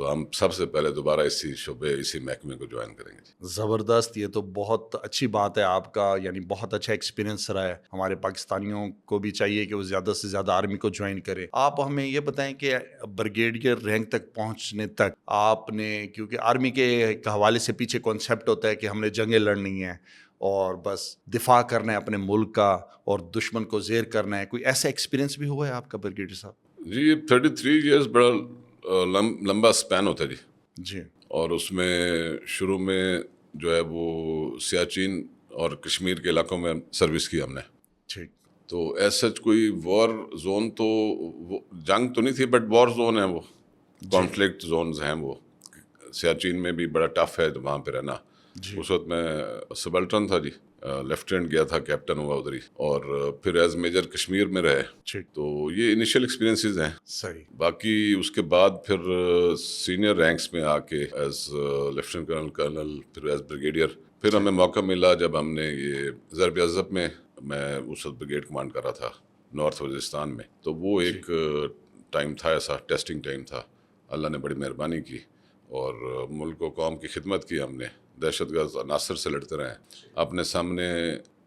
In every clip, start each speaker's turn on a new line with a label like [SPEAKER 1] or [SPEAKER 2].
[SPEAKER 1] تو ہم سب سے پہلے دوبارہ اسی شعبے اسی محکمے کو جوائن کریں گے.
[SPEAKER 2] زبردست, یہ تو بہت اچھی بات ہے آپ کا, یعنی بہت اچھا ایکسپیرینس رہا ہے. ہمارے پاکستانیوں کو بھی چاہیے کہ وہ زیادہ سے زیادہ آرمی کو جوائن کرے. آپ ہمیں یہ بتائیں کہ بریگیڈیئر رینک تک پہنچنے تک آپ نے, کیونکہ آرمی کے حوالے سے پیچھے کانسیپٹ ہوتا ہے کہ ہم نے جنگیں لڑنی ہیں اور بس دفاع کرنا ہے اپنے ملک کا اور دشمن کو زیر کرنا ہے, کوئی ایسا ایکسپیرینس بھی ہوا ہے آپ کا بریگیڈیئر صاحب؟
[SPEAKER 1] جی 33 ایئرس بڑا لمبا اسپین ہوتا ہے جی.
[SPEAKER 2] جی
[SPEAKER 1] اور اس میں شروع میں جو ہے وہ سیاچین اور کشمیر کے علاقوں میں سروس کی ہم نے.
[SPEAKER 2] ٹھیک.
[SPEAKER 1] تو ایز سچ کوئی وار زون تو جنگ تو نہیں تھی, بٹ وار زون ہے وہ, کانفلکٹ زونز ہیں وہ. سیاچین میں بھی بڑا ٹف ہے وہاں پہ رہنا. اس وقت میں سبلٹن تھا جی, لیفٹیننٹ گیا تھا, کیپٹن ہوا ادھر ہی, اور پھر ایز میجر کشمیر میں رہے. تو یہ انیشیل ایکسپیرینسز ہیں.
[SPEAKER 2] صحیح.
[SPEAKER 1] باقی اس کے بعد پھر سینئر رینکس میں آ کے ایز لیفٹیننٹ کرنل, پھر ایز بریگیڈیئر, پھر ہمیں موقع ملا جب ہم نے یہ ضرب اعظم میں, میں اس وقت بریگیڈ کمانڈ کر رہا تھا نارتھ وزیرستان میں. تو وہ ایک ٹائم تھا, ایسا ٹیسٹنگ ٹائم تھا. اللہ نے بڑی مہربانی کی اور ملک و قوم کی خدمت کی ہم نے. دہشت گرد عناصر سے لڑتے رہے, اپنے سامنے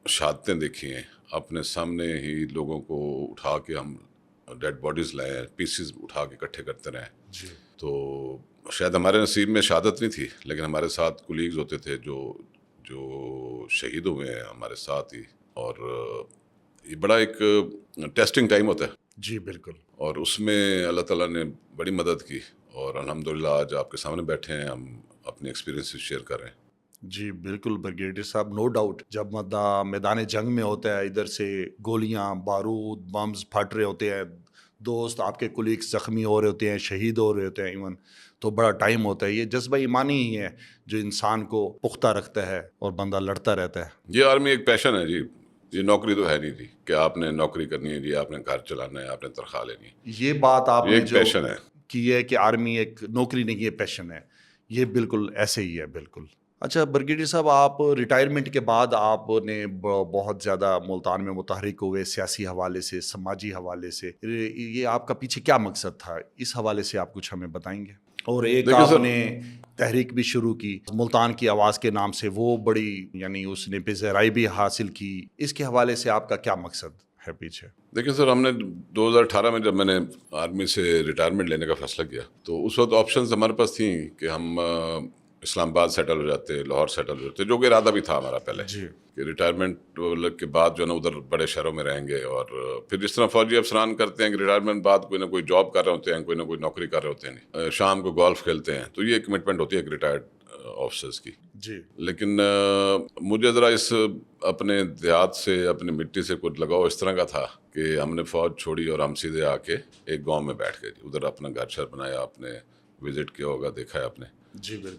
[SPEAKER 1] شہادتیں دیکھی ہیں, اپنے سامنے ہی لوگوں کو اٹھا کے ہم ڈیڈ باڈیز لائے ہیں, پیسز اٹھا کے اکٹھے کرتے رہے. تو شاید ہمارے نصیب میں شہادت نہیں تھی, لیکن ہمارے ساتھ کولیگز ہوتے تھے جو شہید ہوئے ہیں ہمارے ساتھ ہی. اور یہ بڑا ایک ٹیسٹنگ ٹائم ہوتا ہے.
[SPEAKER 2] جی بالکل.
[SPEAKER 1] اور اس میں اللہ تعالیٰ نے بڑی مدد کی, اور الحمدللہ آج آپ کے سامنے بیٹھے ہیں, ہم اپنے ایکسپیرینس شیئر کر رہے ہیں.
[SPEAKER 2] جی بالکل بریگیڈیئر صاحب, نو ڈاؤٹ جب میدان جنگ میں ہوتا ہے, ادھر سے گولیاں, بارود, بمز پھٹ رہے ہوتے ہیں, دوست آپ کے کولیگس زخمی ہو رہے ہوتے ہیں, شہید ہو رہے ہوتے ہیں ایون, تو بڑا ٹائم ہوتا ہے. یہ جذبہ ایمانی ہی ہے جو انسان کو پختہ رکھتا ہے اور بندہ لڑتا رہتا ہے.
[SPEAKER 1] یہ آرمی ایک پیشن ہے جی, یہ نوکری تو ہے نہیں جی کہ آپ نے نوکری کرنی ہے جی, آپ نے گھر چلانا ہے, آپ نے تنخواہ لینی ہے.
[SPEAKER 2] یہ بات آپ نے
[SPEAKER 1] ایک
[SPEAKER 2] جو
[SPEAKER 1] پیشن ہے
[SPEAKER 2] کی ہے کہ آرمی ایک نوکری نہیں, یہ پیشن ہے, یہ بالکل ایسے ہی ہے. بالکل. اچھا بریگیڈیئر صاحب, آپ ریٹائرمنٹ کے بعد آپ نے بہت زیادہ ملتان میں متحرک ہوئے, سیاسی حوالے سے, سماجی حوالے سے. یہ آپ کا پیچھے کیا مقصد تھا, اس حوالے سے آپ کچھ ہمیں بتائیں گے؟ اور ایک آپ نے تحریک بھی شروع کی ملتان کی آواز کے نام سے, وہ بڑی یعنی اس نے پذیرائی بھی حاصل کی. اس کے حوالے سے آپ کا کیا مقصد ہے پیچھے؟
[SPEAKER 1] دیکھیں سر, ہم نے 2018 میں جب میں نے آرمی سے ریٹائرمنٹ لینے کا فیصلہ کیا, تو اس وقت آپشنز ہمارے پاس تھیں کہ ہم اسلام آباد سیٹل ہو جاتے, لاہور سیٹل ہو جاتے, جو کہ ارادہ بھی تھا ہمارا پہلے کہ ریٹائرمنٹ کے بعد جو ہے نا ادھر بڑے شہروں میں رہیں گے. اور پھر جس طرح فوجی افسران کرتے ہیں کہ ریٹائرمنٹ بعد کوئی نہ کوئی جاب کر رہے ہوتے ہیں, کوئی نہ کوئی نوکری کر رہے ہوتے ہیں, شام کو گولف کھیلتے ہیں, تو یہ کمٹمنٹ ہوتی ہے ایک ریٹائرڈ آفیسرز کی. لیکن مجھے ذرا اس اپنے دیہات سے, اپنی مٹی سے کچھ لگاؤ اس طرح کا تھا کہ ہم نے فوج چھوڑی اور ہم سیدھے آ کے ایک گاؤں میں بیٹھ گئے. ادھر اپنا گھر شہر بنایا, آپ نے وزٹ کیا ہوگا, دیکھا ہے آپ نے.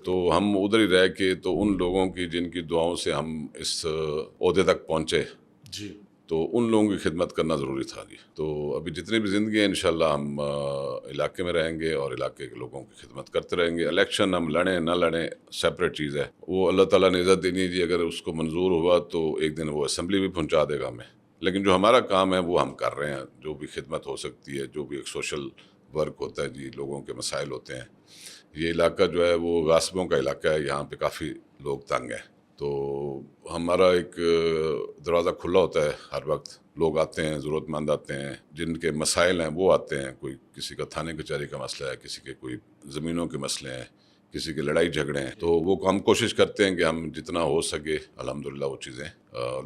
[SPEAKER 1] تو ہم ادھر ہی رہ کے, تو ان لوگوں کی جن کی دعاؤں سے ہم اس عہدے تک پہنچے, تو ان لوگوں کی خدمت کرنا ضروری تھا جی. تو ابھی جتنی بھی زندگی ہے انشاءاللہ ہم علاقے میں رہیں گے اور علاقے کے لوگوں کی خدمت کرتے رہیں گے. الیکشن ہم لڑیں نہ لڑیں سیپریٹ چیز ہے, وہ اللہ تعالیٰ نے عزت دینی ہے جی. اگر اس کو منظور ہوا تو ایک دن وہ اسمبلی بھی پہنچا دے گا ہمیں, لیکن جو ہمارا کام ہے وہ ہم کر رہے ہیں. جو بھی خدمت ہو سکتی ہے, جو بھی ایک سوشل ورک ہوتا ہے جی, لوگوں کے مسائل ہوتے ہیں. یہ علاقہ جو ہے وہ غاصبوں کا علاقہ ہے, یہاں پہ کافی لوگ تنگ ہیں, تو ہمارا ایک دروازہ کھلا ہوتا ہے ہر وقت. لوگ آتے ہیں, ضرورت مند آتے ہیں, جن کے مسائل ہیں وہ آتے ہیں. کوئی کسی کا تھانے کچہری کا مسئلہ ہے, کسی کے کوئی زمینوں کے مسئلے ہیں, کسی کے لڑائی جھگڑے ہیں, تو وہ ہم کوشش کرتے ہیں کہ ہم جتنا ہو سکے الحمدللہ وہ چیزیں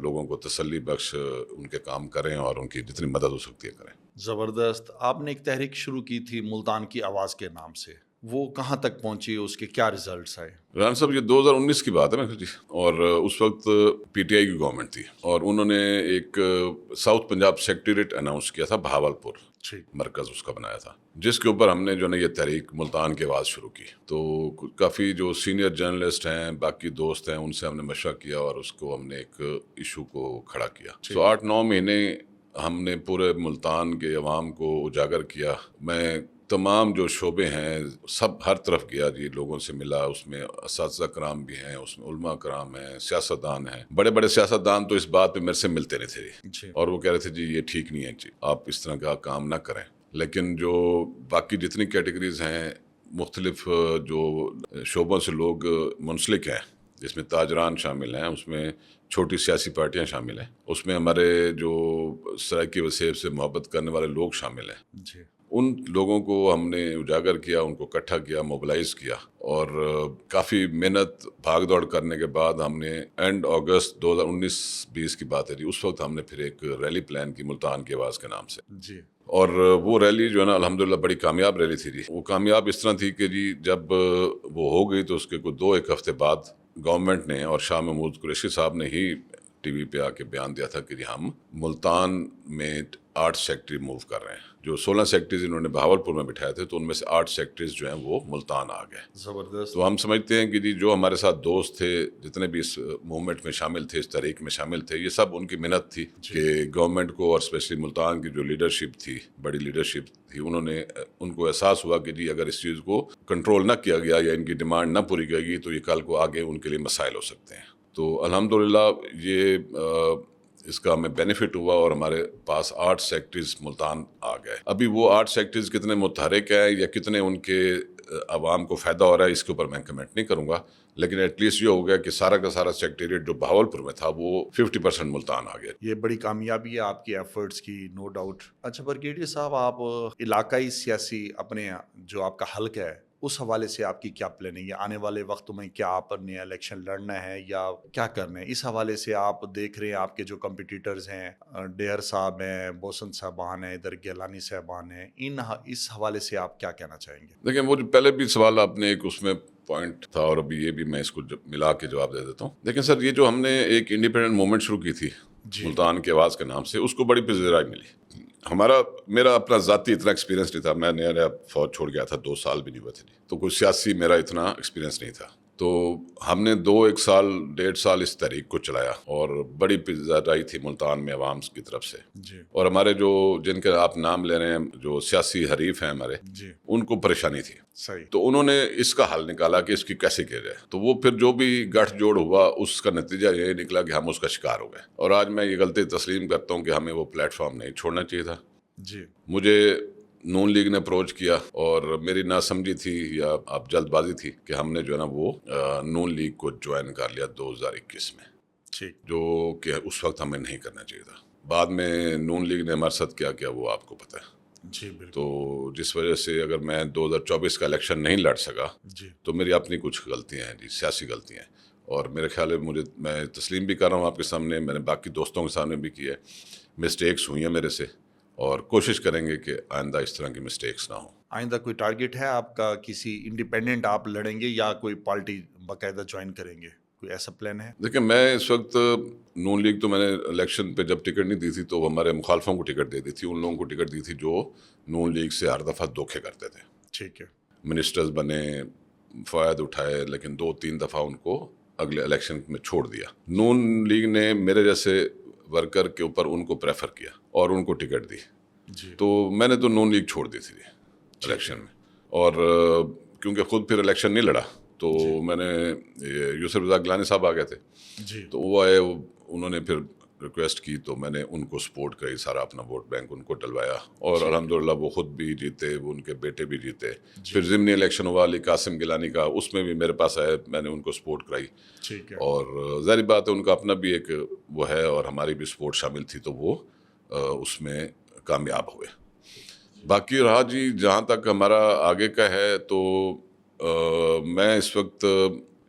[SPEAKER 1] لوگوں کو تسلی بخش ان کے کام کریں اور ان کی جتنی مدد ہو سکتی ہے کریں.
[SPEAKER 2] زبردست. آپ نے ایک تحریک شروع کی تھی ملتان کی آواز کے نام سے, وہ کہاں تک پہنچی, اس کے کیا ریزلٹس آئے؟
[SPEAKER 1] رحان صاحب یہ 2019 کی بات ہے نا جی, اور اس وقت پی ٹی آئی کی گورنمنٹ تھی, اور انہوں نے ایک ساؤتھ پنجاب سیکٹریٹ اناؤنس کیا تھا, بہاولپور مرکز اس کا بنایا تھا, جس کے اوپر ہم نے جو ہے نا یہ تحریک ملتان کی آواز شروع کی. تو کافی جو سینئر جرنلسٹ ہیں, باقی دوست ہیں, ان سے ہم نے مشورہ کیا اور اس کو ہم نے ایک ایشو کو کھڑا کیا. تو 8-9 مہینے ہم نے پورے ملتان کے عوام کو اجاگر کیا. میں تمام جو شعبے ہیں سب ہر طرف گیا جی, لوگوں سے ملا. اس میں اساتذہ کرام بھی ہیں, اس میں علماء کرام ہیں, سیاستدان ہیں. بڑے بڑے سیاستدان تو اس بات پہ میرے سے ملتے نہیں تھے جی, اور وہ کہہ رہے تھے جی یہ ٹھیک نہیں ہے جی, آپ اس طرح کا کام نہ کریں. لیکن جو باقی جتنی کیٹیگریز ہیں مختلف جو شعبوں سے لوگ منسلک ہیں، جس میں تاجران شامل ہیں، اس میں چھوٹی سیاسی پارٹیاں شامل ہیں، اس میں ہمارے جو سرائیکی وسیب سے محبت کرنے والے لوگ شامل ہیں.
[SPEAKER 2] جی
[SPEAKER 1] ان لوگوں کو ہم نے اجاگر کیا، ان کو اکٹھا کیا، موبلائز کیا، اور کافی محنت بھاگ دوڑ کرنے کے بعد ہم نے اینڈ اگست 2019-20 کی بات ہے جی، اس وقت ہم نے پھر ایک ریلی پلان کی ملتان کی آواز کے نام سے.
[SPEAKER 2] جی
[SPEAKER 1] اور وہ ریلی جو ہے نا الحمدللہ بڑی کامیاب ریلی تھی جی. وہ کامیاب اس طرح تھی کہ جی جب وہ ہو گئی تو اس کے کوئی 2-1 ہفتے بعد گورنمنٹ نے اور شاہ محمود قریشی صاحب نے ہی ٹی وی پہ آ کے بیان دیا تھا کہ جی ہم ملتان میں 8 سیکٹری موو کر رہے ہیں. جو 16 سیکٹریز انہوں نے بہاولپور میں بٹھائے تھے تو ان میں سے 8 سیکٹریز جو ہیں وہ ملتان آ گئے.
[SPEAKER 2] زبردست.
[SPEAKER 1] تو ہم سمجھتے ہیں کہ جی جو ہمارے ساتھ دوست تھے، جتنے بھی اس موومنٹ میں شامل تھے، اس تحریک میں شامل تھے، یہ سب ان کی محنت تھی کہ گورنمنٹ کو اور اسپیشلی ملتان کی جو لیڈرشپ تھی، بڑی لیڈرشپ تھی، ان کو احساس ہوا کہ جی اگر اس چیز کو کنٹرول نہ کیا گیا یا ان کی ڈیمانڈ نہ پوری کی گئی تو یہ کل کو آگے ان کے لیے مسائل ہو سکتے ہیں. تو الحمدللہ یہ اس کا ہمیں بینیفٹ ہوا اور ہمارے پاس 8 سیکٹریز ملتان آ گئے. ابھی وہ 8 سیکٹریز کتنے متحرک ہیں یا کتنے ان کے عوام کو فائدہ ہو رہا ہے اس کے اوپر میں کمنٹ نہیں کروں گا، لیکن ایٹ لیسٹ یہ ہو گیا کہ سارا کا سارا سیکٹریٹ جو بہاولپور میں تھا وہ 50% ملتان آ گیا.
[SPEAKER 2] یہ بڑی کامیابی ہے آپ کے ایفرٹس کی، نو ڈاؤٹ. اچھا بریگیڈیئر صاحب، آپ علاقائی سیاسی اپنے جو آپ کا حلقہ ہے اس حوالے سے آپ کی کیا پلاننگ ہے؟ آنے والے وقتوں میں کیا آپ نے الیکشن لڑنا ہے یا کیا کرنا ہے؟ اس حوالے سے آپ دیکھ رہے ہیں آپ کے جو کمپٹیٹرز ہیں، ڈیر صاحب ہیں، بوسن صاحبان ہیں، ادھر گیلانی صاحبان ہیں، اس حوالے سے آپ کیا کہنا چاہیں گے؟
[SPEAKER 1] دیکھیں وہ جو پہلے بھی سوال آپ نے ایک اس میں پوائنٹ تھا اور ابھی یہ بھی میں اس کو ملا کے جواب دے دیتا ہوں. لیکن سر یہ جو ہم نے ایک انڈیپینڈنٹ موومنٹ شروع کی تھی ملتان کی آواز کے نام سے، اس کو بڑی پذیرائی ملی. میرا اپنا ذاتی اتنا ایکسپیرینس نہیں تھا، میں نیا فوج چھوڑ گیا تھا، 2 سال بھی نہیں ہوئے تھے، تو کوئی سیاسی میرا اتنا ایکسپیرینس نہیں تھا. تو ہم نے 1 سال 1.5 سال اس تحریک کو چلایا اور بڑی پذیرائی تھی ملتان میں عوام کی طرف سے. اور ہمارے جن کے آپ نام لے رہے ہیں جو سیاسی حریف ہیں ہمارے، ان کو پریشانی تھی.
[SPEAKER 2] صحیح.
[SPEAKER 1] تو انہوں نے اس کا حل نکالا کہ اس کی کیسے کیا جائے. تو وہ پھر جو بھی گٹھ جوڑ ہوا اس کا نتیجہ یہ نکلا کہ ہم اس کا شکار ہو گئے. اور آج میں یہ غلطی تسلیم کرتا ہوں کہ ہمیں وہ پلیٹ فارم نہیں چھوڑنا چاہیے تھا. مجھے نون لیگ نے اپروچ کیا اور میری ناسمجھی تھی یا آپ جلد بازی تھی کہ ہم نے جو ہے نا وہ نون لیگ کو جوائن کر لیا 2021 میں، جو کہ اس وقت ہمیں نہیں کرنا چاہیے تھا. بعد میں نون لیگ نے ہمارے ساتھ کیا کیا وہ آپ کو پتہ ہے.
[SPEAKER 2] جی بالکل.
[SPEAKER 1] تو جس وجہ سے اگر میں 2024 کا الیکشن نہیں لڑ سکا تو میری اپنی کچھ غلطیاں ہیں جی، سیاسی غلطیاں ہیں. اور میرے خیال ہے میں تسلیم بھی کر رہا ہوں آپ کے سامنے، میں نے باقی دوستوں کے سامنے بھی کی ہے، مسٹیکس ہوئی ہیں میرے سے، اور کوشش کریں گے کہ آئندہ اس طرح کی مسٹیکس نہ ہوں.
[SPEAKER 2] آئندہ کوئی ٹارگیٹ ہے آپ کا؟ کسی انڈیپینڈنٹ آپ لڑیں گے یا کوئی پارٹی باقاعدہ جوائن کریں گے؟ کوئی ایسا پلان ہے؟
[SPEAKER 1] دیکھیں میں اس وقت نون لیگ تو میں نے الیکشن پہ جب ٹکٹ نہیں دی تھی تو ہمارے مخالفوں کو ٹکٹ دے دی تھی، ان لوگوں کو ٹکٹ دی تھی جو نون لیگ سے ہر دفعہ دھوکے کرتے تھے.
[SPEAKER 2] ٹھیک ہے.
[SPEAKER 1] منسٹرز بنے، فوائد اٹھائے، لیکن 2-3 دفعہ ان کو اگلے الیکشن میں چھوڑ دیا. نون لیگ نے میرے جیسے ورکر کے اوپر ان کو پریفر کیا اور ان کو ٹکٹ دی. تو میں نے تو نون لیگ چھوڑ دی تھی الیکشن میں، اور کیونکہ خود پھر الیکشن نہیں لڑا تو میں نے یوسف رضا گیلانی صاحب آ گئے تھے، تو وہ آئے، انہوں نے پھر ریکویسٹ کی تو میں نے ان کو سپورٹ کری، سارا اپنا ووٹ بینک ان کو ڈلوایا، اور الحمدللہ وہ خود بھی جیتے، وہ ان کے بیٹے بھی جیتے. پھر ضمنی الیکشن ہوا علی قاسم گیلانی کا، اس میں بھی میرے پاس آئے، میں نے ان کو سپورٹ کرائی. اور ظاہر بات ہے ان کا اپنا بھی ایک وہ ہے اور ہماری بھی سپورٹ شامل تھی، تو وہ اس میں کامیاب ہوئے. باقی رہا جی جہاں تک ہمارا آگے کا ہے تو میں اس وقت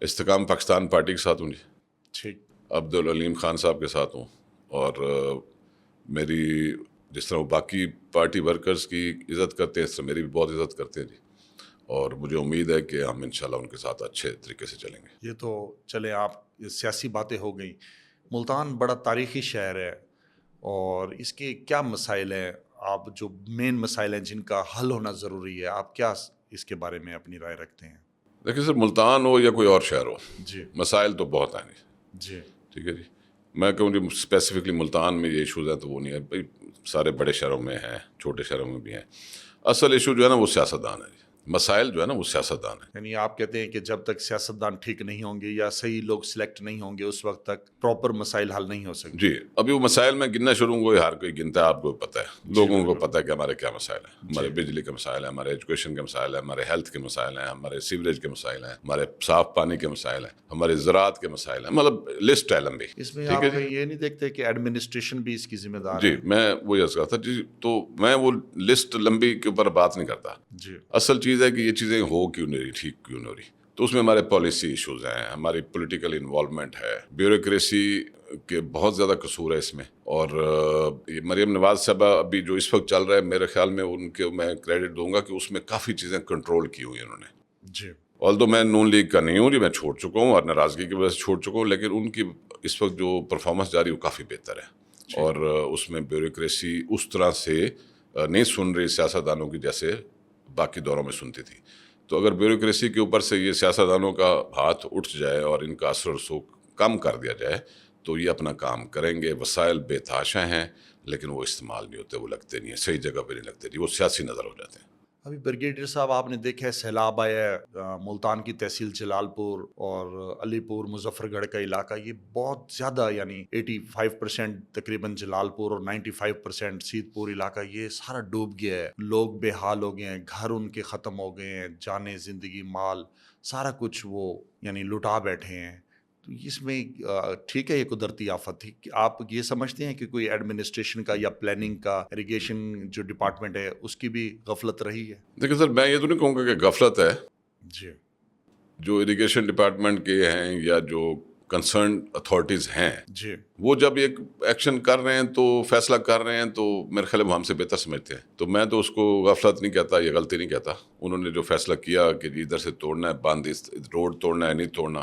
[SPEAKER 1] استحکام پاکستان پارٹی کے ساتھ ہوں جی، عبدالعلیم خان صاحب کے ساتھ ہوں، اور میری جس طرح وہ باقی پارٹی ورکرز کی عزت کرتے ہیں اس طرح میری بھی بہت عزت کرتے ہیں جی، اور مجھے امید ہے کہ ہم انشاءاللہ ان کے ساتھ اچھے طریقے سے چلیں گے.
[SPEAKER 2] یہ تو چلے آپ سیاسی باتیں ہو گئیں. ملتان بڑا تاریخی شہر ہے اور اس کے کیا مسائل ہیں، آپ جو مین مسائل ہیں جن کا حل ہونا ضروری ہے، آپ کیا اس کے بارے میں اپنی رائے رکھتے ہیں؟
[SPEAKER 1] دیکھیں سر، ملتان ہو یا کوئی اور شہر ہو، مسائل تو بہت ہیں
[SPEAKER 2] جی.
[SPEAKER 1] ٹھیک ہے جی. میں کہوں جی اسپیسیفکلی ملتان میں یہ ایشوز ہیں تو وہ نہیں ہے بھائی، سارے بڑے شہروں میں ہیں، چھوٹے شہروں میں بھی ہیں. اصل ایشو جو ہے نا وہ سیاستدان ہے جی. مسائل جو ہے نا وہ سیاستدان ہیں.
[SPEAKER 2] یعنی آپ کہتے ہیں کہ جب تک سیاستدان ٹھیک نہیں ہوں گے یا صحیح لوگ سلیکٹ نہیں ہوں گے اس وقت تک پراپر مسائل حل نہیں ہو سکتے.
[SPEAKER 1] جی ابھی وہ مسائل میں گننا شروع ہوں گے، ہر کوئی گنتا ہے، آپ کو پتہ ہے، لوگوں کو پتہ ہے کہ ہمارے کیا مسائل ہیں. ہمارے بجلی کے مسائل ہیں، ہمارے ایجوکیشن کے مسائل ہیں، ہمارے ہیلتھ کے مسائل ہیں، ہمارے سیوریج کے مسائل ہیں، ہمارے صاف پانی کے مسائل ہیں، ہمارے زراعت کے مسائل ہیں، مطلب لسٹ ہے لمبی.
[SPEAKER 2] اس میں آپ یہ نہیں دیکھتے کہ ایڈمنسٹریشن بھی اس کی ذمہ دار
[SPEAKER 1] جی
[SPEAKER 2] ہے؟
[SPEAKER 1] میں وہی عرض کرتا جی، تو میں وہ لسٹ لمبی کے اوپر بات نہیں کرتا.
[SPEAKER 2] جی
[SPEAKER 1] اصل چیز ہے کہ یہ چیزیں ہو کیوں نہیں رہی، ٹھیک کیوں نہیں ہو رہی. تو اس میں ہمارے پالیسی ایشوز ہیں، ہماری پولیٹیکل انوالومنٹ ہے، بیوروکریسی کے بہت زیادہ قصور ہے اس میں. اور یہ مریم نواز صاحبہ ابھی جو اس وقت چل رہا ہے، میرے خیال میں ان کے میں کریڈٹ دوں گا کہ اس میں کافی چیزیں کنٹرول کی ہوئی انہوں نے.
[SPEAKER 2] جی
[SPEAKER 1] آلدو میں نون لیگ کا نہیں ہوں جی، میں چھوڑ چکا ہوں اور ناراضگی کی وجہ سے چھوڑ چکا ہوں، لیکن ان کی اس وقت جو پرفارمنس جاری ہے وہ کافی بہتر ہے. اور اس میں بیوروکریسی اس طرح سے نہیں سن رہی سیاستدانوں کی جیسے باقی دوروں میں سنتی تھی. تو اگر بیوروکریسی کے اوپر سے یہ سیاستدانوں کا ہاتھ اٹھ جائے اور ان کا اثر و رسوخ کم کر دیا جائے تو یہ اپنا کام کریں گے. وسائل بے تحاشا ہیں لیکن وہ استعمال نہیں ہوتے، وہ لگتے نہیں ہیں، صحیح جگہ پہ نہیں لگتے جی، وہ سیاسی نظر ہو جاتے ہیں.
[SPEAKER 2] ابھی بریگیڈیئر صاحب آپ نے دیکھا ہے سیلاب آیا ہے ملتان کی تحصیل جلال پور اور علی پور مظفر گڑھ کا علاقہ، یہ بہت زیادہ یعنی 85% تقریباً جلال پور اور 95% سیدھ پور علاقہ یہ سارا ڈوب گیا ہے. لوگ بے حال ہو گئے ہیں، گھر ان کے ختم ہو گئے ہیں، جانیں زندگی مال سارا کچھ وہ یعنی لٹا بیٹھے ہیں. تو اس میں ٹھیک ہے یہ قدرتی آفت تھی، کہ آپ یہ سمجھتے ہیں کہ کوئی ایڈمنسٹریشن کا یا پلاننگ کا اریگیشن جو ڈپارٹمنٹ ہے اس کی بھی غفلت رہی ہے؟
[SPEAKER 1] دیکھیں سر، میں یہ تو نہیں کہوں گا کہ غفلت ہے.
[SPEAKER 2] جی
[SPEAKER 1] جو اریگیشن ڈپارٹمنٹ کے ہیں یا جو کنسرنڈ اتھارٹیز ہیں،
[SPEAKER 2] جی
[SPEAKER 1] وہ جب ایک ایکشن کر رہے ہیں تو فیصلہ کر رہے ہیں تو میرے خیال میں ہم سے بہتر سمجھتے ہیں. تو میں تو اس کو غفلت نہیں کہتا، یہ غلطی نہیں کہتا. انہوں نے جو فیصلہ کیا کہ جی ادھر سے توڑنا ہے باندھ، روڈ توڑنا ہے نہیں توڑنا،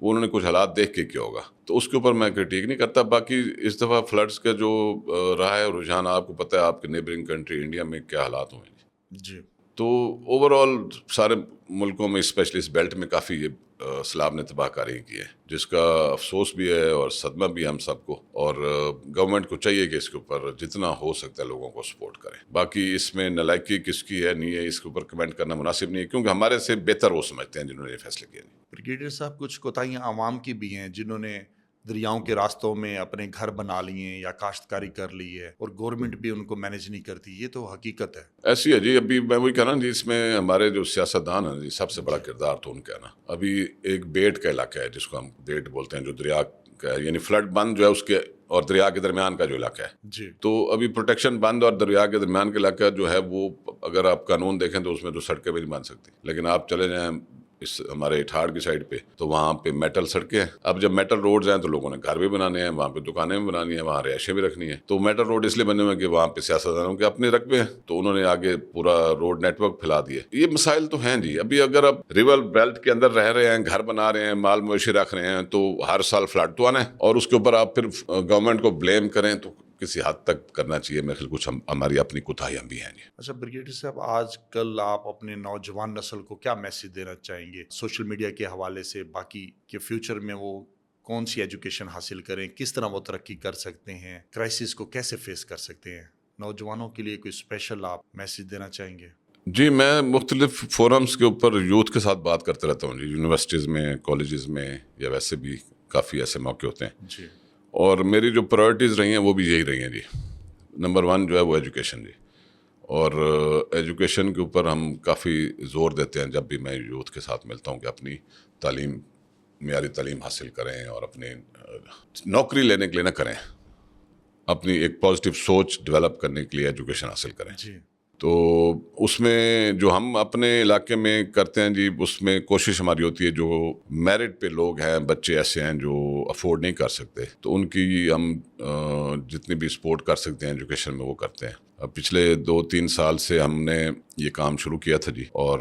[SPEAKER 1] وہ انہوں نے کچھ حالات دیکھ کے کیا ہوگا، تو اس کے اوپر میں کرٹیک نہیں کرتا. باقی اس دفعہ فلڈس کا جو رہا ہے رجحان، آپ کو پتہ ہے آپ کے نیبرنگ کنٹری انڈیا میں کیا حالات ہوئے ہیں.
[SPEAKER 2] جی
[SPEAKER 1] تو اوور آل سارے ملکوں میں اسپیشلی اس بیلٹ میں کافی یہ سیلاب نے تباہ کاری کی ہے، جس کا افسوس بھی ہے اور صدمہ بھی ہے ہم سب کو. اور گورنمنٹ کو چاہیے کہ اس کے اوپر جتنا ہو سکتا ہے لوگوں کو سپورٹ کریں. باقی اس میں نالائکی کس کی ہے نہیں ہے اس کے اوپر کمنٹ کرنا مناسب نہیں ہے، کیونکہ ہمارے سے بہتر وہ سمجھتے ہیں جنہوں نے یہ فیصلے کیے.
[SPEAKER 2] بریگیڈیئر صاحب کچھ کوتاہیاں عوام کی بھی ہیں جنہوں نے دریاؤں کے راستوں میں اپنے گھر بنا لیے ہیں یا کاشتکاری کر لی ہے اور گورنمنٹ بھی ان کو مینیج نہیں کرتی، یہ تو حقیقت ہے.
[SPEAKER 1] ایسی ہے جی. ابھی میں وہی کہہ رہا ہوں جی، اس میں ہمارے جو سیاستدان ہیں جی سب سے بڑا کردار تو ان کا ہے نا. ابھی ایک بیٹ کا علاقہ ہے جس کو ہم بیٹ بولتے ہیں، جو دریا کا ہے، یعنی فلڈ بند جو ہے اس کے اور دریا کے درمیان کا جو علاقہ ہے.
[SPEAKER 2] جی
[SPEAKER 1] تو ابھی پروٹیکشن بند اور دریا کے درمیان کا علاقہ جو ہے وہ اگر آپ قانون دیکھیں تو اس میں تو سڑکیں بھی نہیں بن سکتی. لیکن آپ چلے جائیں اس ہمارے اٹھاڑ کی سائڈ پہ تو وہاں پہ میٹل سڑکیں ہیں. اب جب میٹل روڈز ہیں تو لوگوں نے گھر بھی بنانے ہیں، وہاں پہ دکانیں بھی بنانی ہیں، وہاں رہائشیں بھی رکھنی ہیں. تو میٹل روڈ اس لیے بنے ہوئے کہ وہاں پہ سیاستدانوں کے اپنے رقبے ہیں، تو انہوں نے آگے پورا روڈ نیٹ ورک پھیلا دیے. یہ مسائل تو ہیں جی. ابھی اگر آپ ریور بیلٹ کے اندر رہ رہے ہیں، گھر بنا رہے ہیں، مال مویشی رکھ رہے ہیں، تو ہر سال فلڈ تو آنا ہے اور اس کے اوپر آپ پھر گورنمنٹ کو بلیم کریں تو کسی حد تک کرنا چاہیے. میرے خیال کچھ ہماری اپنی کوتاہیاں بھی ہیں جی.
[SPEAKER 2] اچھا بریگیڈیئر صاحب، آج کل آپ اپنے نوجوان نسل کو کیا میسج دینا چاہیں گے سوشل میڈیا کے حوالے سے، باقی کہ فیوچر میں وہ کون سی ایجوکیشن حاصل کریں، کس طرح وہ ترقی کر سکتے ہیں، کرائسس کو کیسے فیس کر سکتے ہیں؟ نوجوانوں کے لیے کوئی اسپیشل آپ میسج دینا چاہیں گے؟
[SPEAKER 1] جی میں مختلف فورمز کے اوپر یوتھ کے ساتھ بات کرتے رہتا ہوں جی، یونیورسٹیز میں، کالجز میں، یا ویسے بھی کافی ایسے موقع ہوتے ہیں.
[SPEAKER 2] جی
[SPEAKER 1] اور میری جو پرائرٹیز رہی ہیں وہ بھی یہی رہی ہیں جی. نمبر 1 جو ہے وہ ایجوکیشن جی. اور ایجوکیشن کے اوپر ہم کافی زور دیتے ہیں جب بھی میں یوتھ کے ساتھ ملتا ہوں کہ اپنی تعلیم، معیاری تعلیم حاصل کریں اور اپنے نوکری لینے کے لیے نہ کریں، اپنی ایک پازیٹیو سوچ ڈیولپ کرنے کے لیے ایجوکیشن حاصل کریں.
[SPEAKER 2] جی
[SPEAKER 1] تو اس میں جو ہم اپنے علاقے میں کرتے ہیں جی، اس میں کوشش ہماری ہوتی ہے جو میرٹ پہ لوگ ہیں، بچے ایسے ہیں جو افورڈ نہیں کر سکتے، تو ان کی ہم جتنی بھی سپورٹ کر سکتے ہیں ایجوکیشن میں وہ کرتے ہیں. پچھلے 2-3 سال سے ہم نے یہ کام شروع کیا تھا جی، اور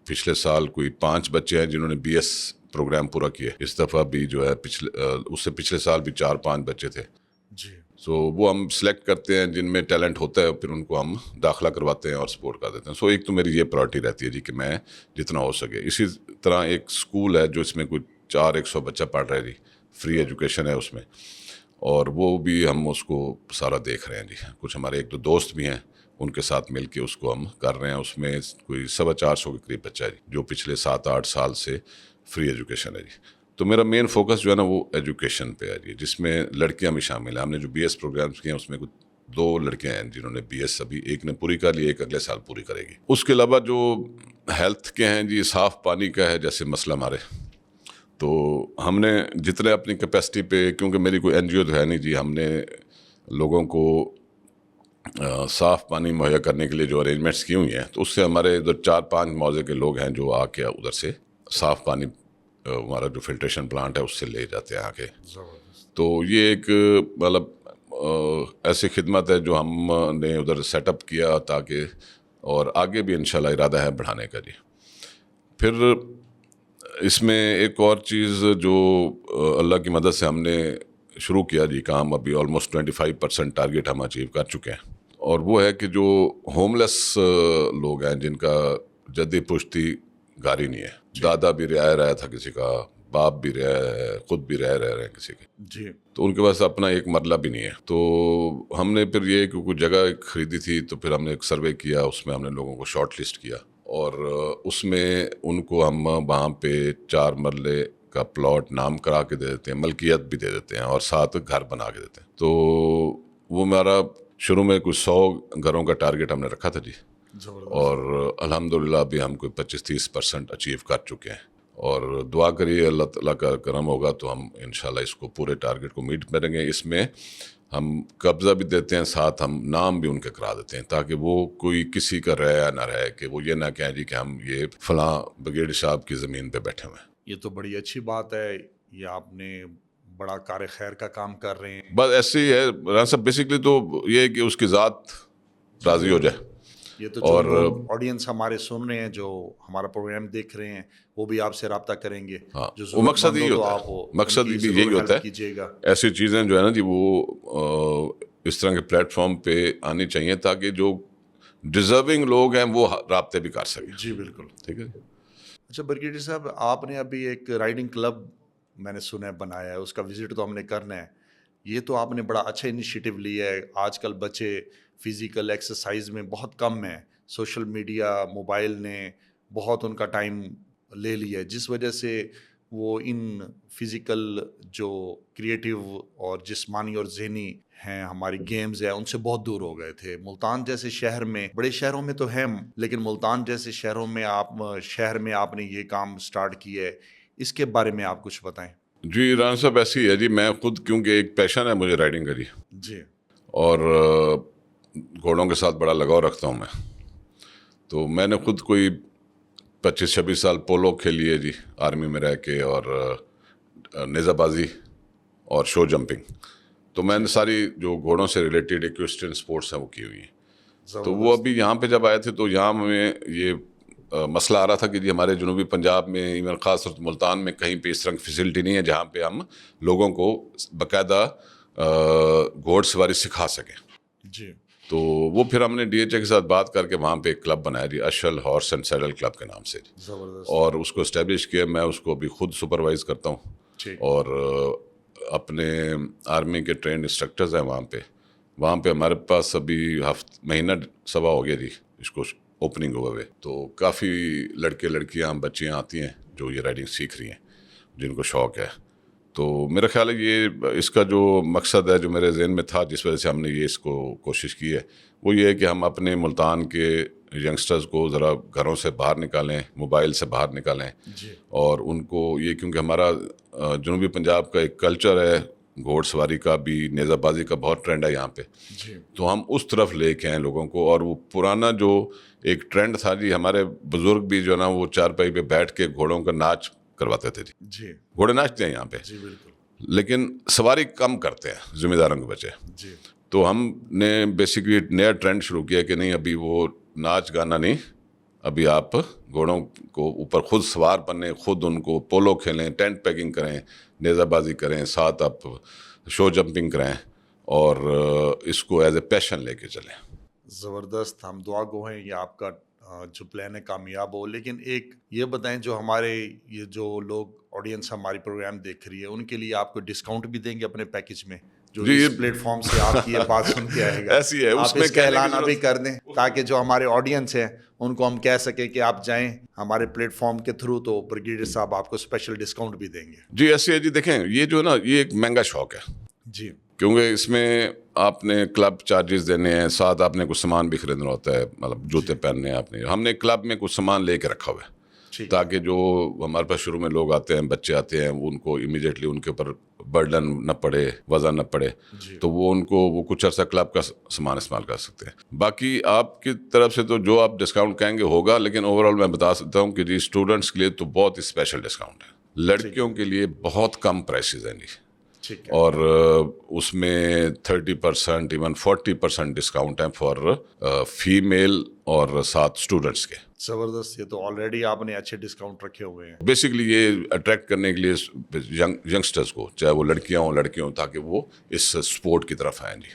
[SPEAKER 1] پچھلے سال کوئی 5 بچے ہیں جنہوں نے BS پروگرام پورا کیا. اس دفعہ بھی جو ہے اس سے پچھلے سال بھی 4-5 بچے تھے.
[SPEAKER 2] جی
[SPEAKER 1] سو وہ ہم سلیکٹ کرتے ہیں جن میں ٹیلنٹ ہوتا ہے، پھر ان کو ہم داخلہ کرواتے ہیں اور سپورٹ کر دیتے ہیں. سو ایک تو میری یہ پرائرٹی رہتی ہے جی کہ میں جتنا ہو سکے. اسی طرح ایک اسکول ہے جو اس میں کوئی 400 بچہ پڑھ رہا ہے جی، فری ایجوکیشن ہے اس میں. اور وہ بھی ہم اس کو سارا دیکھ رہے ہیں جی. کچھ ہمارے ایک دو دوست بھی ہیں, ان کے ساتھ مل کے اس کو ہم کر رہے ہیں. اس میں کوئی 450 کے قریب بچہ ہے جی, جو پچھلے 7-8 سال سے فری ایجوکیشن ہے جی. تو میرا مین فوکس جو ہے نا وہ ایجوکیشن پہ ہے جی, جس میں لڑکیاں بھی شامل ہیں. ہم نے جو BS پروگرامس کیے ہیں اس میں کچھ 2 لڑکیاں ہیں جنہوں نے BS ابھی, ایک نے پوری کر لی, ایک اگلے سال پوری کرے گی. اس کے علاوہ جو ہیلتھ کے ہیں جی, صاف پانی کا ہے جیسے مسئلہ ہمارے, تو ہم نے جتنے اپنی کیپیسٹی پہ, کیونکہ میری کوئی NGO تو ہے نہیں جی, ہم نے لوگوں کو صاف پانی مہیا کرنے کے لیے جو ارینجمنٹس کی ہوئی ہیں, تو اس سے ہمارے ادھر 4-5 موضوع کے لوگ ہیں جو آ کے ادھر سے صاف پانی ہمارا جو فلٹریشن پلانٹ ہے اس سے لے جاتے ہیں آ کے. تو یہ ایک مطلب ایسی خدمت ہے جو ہم نے ادھر سیٹ اپ کیا تاکہ, اور آگے بھی انشاءاللہ ارادہ ہے بڑھانے کا جی. پھر اس میں ایک اور چیز جو اللہ کی مدد سے ہم نے شروع کیا جی کام, ابھی آلموسٹ 25% ٹارگیٹ ہم اچیو کر چکے ہیں, اور وہ ہے کہ جو ہوم لیس لوگ ہیں جن کا جدی پشتی گھر ہی نہیں ہے, دادا بھی رہا تھا کسی کا, باپ بھی ہے, خود بھی رہ رہے ہیں کسی کے
[SPEAKER 2] جی,
[SPEAKER 1] تو ان کے پاس اپنا ایک مرلہ بھی نہیں ہے. تو ہم نے پھر یہ کہ کوئی جگہ خریدی تھی, تو پھر ہم نے ایک سروے کیا, اس میں ہم نے لوگوں کو شارٹ لسٹ کیا, اور اس میں ان کو ہم وہاں پہ 4 مرلے کا پلاٹ نام کرا کے دے دیتے ہیں, ملکیت بھی دے دیتے ہیں, اور ساتھ گھر بنا کے دیتے ہیں. تو وہ ہمارا شروع میں کوئی 100 گھروں کا ٹارگیٹ ہم نے رکھا تھا جی, اور الحمدللہ ابھی ہم کوئی 25-30% اچیو کر چکے ہیں. اور دعا کریے اللہ تعالیٰ کا کرم ہوگا تو ہم انشاءاللہ اس کو پورے ٹارگیٹ کو میٹ کریں گے. اس میں ہم قبضہ بھی دیتے ہیں, ساتھ ہم نام بھی ان کے کرا دیتے ہیں, تاکہ وہ کوئی کسی کا رہے یا نہ رہے, کہ وہ یہ نہ کہیں جی کہ ہم یہ فلاں بگیڑ صاحب کی زمین پہ بیٹھے ہوئے ہیں.
[SPEAKER 2] یہ تو بڑی اچھی بات ہے, یہ آپ نے بڑا کار خیر کا کام کر رہے ہیں.
[SPEAKER 1] بس ایسے ہی ہے رانا صاحب, بیسکلی تو یہ ہے کہ اس کی ذات راضی ہو جائے.
[SPEAKER 2] یہ تو جو لوگ آڈینس ہمارے سن رہے ہیں, جو ہمارا پروگرام دیکھ رہے ہیں, وہ بھی آپ سے رابطہ کریں گے.
[SPEAKER 1] ہاں,
[SPEAKER 2] جو
[SPEAKER 1] وہ مقصد
[SPEAKER 2] ضرورت مند
[SPEAKER 1] یہی
[SPEAKER 2] ہو تو
[SPEAKER 1] ہوتا
[SPEAKER 2] آپ
[SPEAKER 1] ہے, مقصد
[SPEAKER 2] ان کی
[SPEAKER 1] بھی
[SPEAKER 2] ضرور
[SPEAKER 1] یہی ہوتا
[SPEAKER 2] ہیلپ
[SPEAKER 1] ہے.
[SPEAKER 2] کیجیے گا.
[SPEAKER 1] ایسی چیزیں جو ہے نا جی وہ اس طرح کے پلیٹ فارم پہ آنی چاہیے, تاکہ جو ڈیزرونگ لوگ ہیں وہ رابطے بھی کر سکیں.
[SPEAKER 2] جی بالکل.
[SPEAKER 1] ٹھیک ہے.
[SPEAKER 2] اچھا برگیڈیئر صاحب, آپ نے ابھی ایک رائڈنگ کلب میں نے سنا ہے بنایا ہے, اس کا وزٹ تو ہم نے کرنا ہے. یہ تو آپ نے بڑا اچھا انیشیٹو لیا ہے. آج کل بچے فزیکل ایکسرسائز میں بہت کم ہیں, سوشل میڈیا, موبائل نے بہت ان کا ٹائم لے لیا ہے, جس وجہ سے وہ ان فزیکل جو کریٹیو اور جسمانی اور ذہنی ہیں ہماری گیمز ہیں ان سے بہت دور ہو گئے تھے. ملتان جیسے شہر میں, بڑے شہروں میں تو ہیں, لیکن ملتان جیسے شہروں میں آپ نے یہ کام سٹارٹ کیا ہے, اس کے بارے میں آپ کچھ بتائیں.
[SPEAKER 1] جی رانا صاحب, ایسی ہے جی, میں خود کیونکہ ایک پیشن ہے مجھے رائڈنگ کا جی,
[SPEAKER 2] جی
[SPEAKER 1] اور گھوڑوں کے ساتھ بڑا لگاؤ رکھتا ہوں میں. تو میں نے خود کوئی 25-26 سال پولو کھیلی ہے جی آرمی میں رہ کے, اور نیزہ بازی اور شو جمپنگ. تو میں نے ساری جو گھوڑوں سے ریلیٹڈ ایکویسٹرین سپورٹس ہیں وہ کی ہوئی ہیں. تو وہ ابھی یہاں پہ جب آئے تھے تو یہاں میں یہ مسئلہ آ رہا تھا کہ جی ہمارے جنوبی پنجاب میں, ایون خاص طور ملتان میں, کہیں پہ اس طرح کی فیسلٹی نہیں ہے جہاں پہ ہم لوگوں کو باقاعدہ گھوڑ سواری سکھا سکیں.
[SPEAKER 2] جی.
[SPEAKER 1] تو وہ پھر ہم نے DHA کے ساتھ بات کر کے وہاں پہ ایک کلب بنایا جی, اشل ہارس اینڈ سیڈل کلب کے نام سے جی.
[SPEAKER 2] زبردست.
[SPEAKER 1] اور اس کو اسٹیبلش کیا, میں اس کو ابھی خود سپروائز کرتا ہوں. اور اپنے آرمی کے ٹرینڈ انسٹرکٹرز ہیں وہاں پہ ہمارے پاس ابھی مہینہ سوا ہو گیا جی اس کو اوپننگ ہوئے ہوئے. تو کافی لڑکے لڑکیاں بچیاں آتی ہیں جو یہ رائڈنگ سیکھ رہی ہیں, جن کو شوق ہے. تو میرا خیال ہے یہ اس کا جو مقصد ہے جو میرے ذہن میں تھا, جس وجہ سے ہم نے یہ اس کو کوشش کی ہے, وہ یہ ہے کہ ہم اپنے ملتان کے ینگسٹرز کو ذرا گھروں سے باہر نکالیں, موبائل سے باہر نکالیں. اور ان کو یہ, کیونکہ ہمارا جنوبی پنجاب کا ایک کلچر ہے گھوڑ سواری کا بھی, نیزہ بازی کا بہت ٹرینڈ ہے یہاں پہ. تو ہم اس طرف لے کے آئیں لوگوں کو. اور وہ پرانا جو ایک ٹرینڈ تھا جی, ہمارے بزرگ بھی جو نا وہ چارپائی پہ بیٹھ کے گھوڑوں کا ناچ کرواتے تھے جی. گھوڑے ناچتے ہیں یہاں پہ
[SPEAKER 2] جی بالکل,
[SPEAKER 1] لیکن سواری کم کرتے ہیں ذمہ داروں کے بچے. تو ہم نے بیسکلی نیا ٹرینڈ شروع کیا کہ نہیں, ابھی وہ ناچ گانا نہیں, ابھی آپ گھوڑوں کو اوپر خود سوار بنیں, خود ان کو پولو کھیلیں, ٹینٹ پیکنگ کریں, نیزہ بازی کریں, ساتھ آپ شو جمپنگ کریں, اور اس کو ایز اے پیشن لے کے چلیں.
[SPEAKER 2] زبردست. ہم دعا گو ہیں یہ آپ کا جو پلان ہے کامیاب ہو. لیکن ایک یہ بتائیں, جو ہمارے یہ جو لوگ آڈینس ہماری پروگرام دیکھ رہی ہے, ان کے لیے آپ کو ڈسکاؤنٹ بھی دیں گے اپنے پیکیج میں؟ جو
[SPEAKER 1] جی،
[SPEAKER 2] اس پلیٹ فارم سے آپ کی یہ بات سن کے آئے گا.
[SPEAKER 1] ایسی ہے، اس
[SPEAKER 2] آپ
[SPEAKER 1] میں
[SPEAKER 2] اس کا
[SPEAKER 1] کہنے کی
[SPEAKER 2] اعلان ابھی
[SPEAKER 1] ضرورت-
[SPEAKER 2] کر دیں تاکہ جو ہمارے آڈینس ہیں ان کو ہم کہہ سکیں کہ آپ جائیں ہمارے پلیٹ فارم کے تھرو, تو بریگیڈیئر صاحب آپ کو اسپیشل ڈسکاؤنٹ بھی دیں گے.
[SPEAKER 1] جی ایسے ہے جی. دیکھیں یہ جو ہے نا یہ ایک مہنگا شوق ہے,
[SPEAKER 2] جی
[SPEAKER 1] کیونکہ اس میں آپ نے کلب چارجز دینے ہیں, ساتھ آپ نے کچھ سامان بھی خریدنا ہوتا ہے, مطلب جوتے پہننے ہیں آپ نے. ہم نے کلب میں کچھ سامان لے کے رکھا ہوا ہے
[SPEAKER 2] ٹھیک,
[SPEAKER 1] تاکہ جو ہمارے پاس شروع میں لوگ آتے ہیں, بچے آتے ہیں, ان کو امیڈیٹلی ان کے اوپر برڈن نہ پڑے, وزن نہ پڑے,
[SPEAKER 2] جی
[SPEAKER 1] تو وہ ان کو وہ کچھ عرصہ کلب کا سامان استعمال کر سکتے ہیں. باقی آپ کی طرف سے تو جو آپ ڈسکاؤنٹ کہیں گے ہوگا, لیکن اوور آل میں بتا سکتا ہوں کہ جی اسٹوڈنٹس کے لیے تو بہت اسپیشل ڈسکاؤنٹ ہے. لڑکیوں کے لیے بہت کم پرائسز ہیں جی,
[SPEAKER 2] ٹھیک ہے.
[SPEAKER 1] اور اس میں 30% ایون 40% ڈسکاؤنٹ ہیں فار فیمیل اور ساتھ اسٹوڈنٹس کے.
[SPEAKER 2] زبردست, یہ تو آلریڈی آپ نے اچھے ڈسکاؤنٹ رکھے ہوئے ہیں.
[SPEAKER 1] بیسکلی یہ اٹریکٹ کرنے کے لیے ینگسٹرز کو, چاہے وہ لڑکیاں ہوں لڑکے ہوں, تاکہ وہ اس اسپورٹ کی طرف آئیں جی.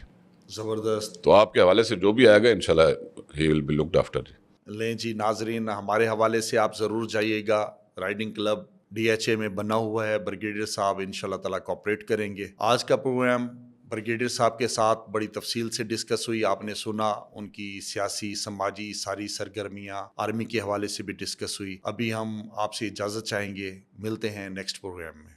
[SPEAKER 2] زبردست.
[SPEAKER 1] تو آپ کے حوالے سے جو بھی آئے گا انشاءاللہ ہی ول بی لکڈ آفٹر جی.
[SPEAKER 2] لیں جی ناظرین, ہمارے حوالے سے آپ ضرور جائیے گا. رائڈنگ کلب DHA میں بنا ہوا ہے. بریگیڈیئر صاحب انشاءاللہ تعالیٰ کوآپریٹ کریں گے. آج کا پروگرام بریگیڈیئر صاحب کے ساتھ بڑی تفصیل سے ڈسکس ہوئی. آپ نے سنا ان کی سیاسی سماجی ساری سرگرمیاں, آرمی کے حوالے سے بھی ڈسکس ہوئی. ابھی ہم آپ سے اجازت چاہیں گے, ملتے ہیں نیکسٹ پروگرام میں.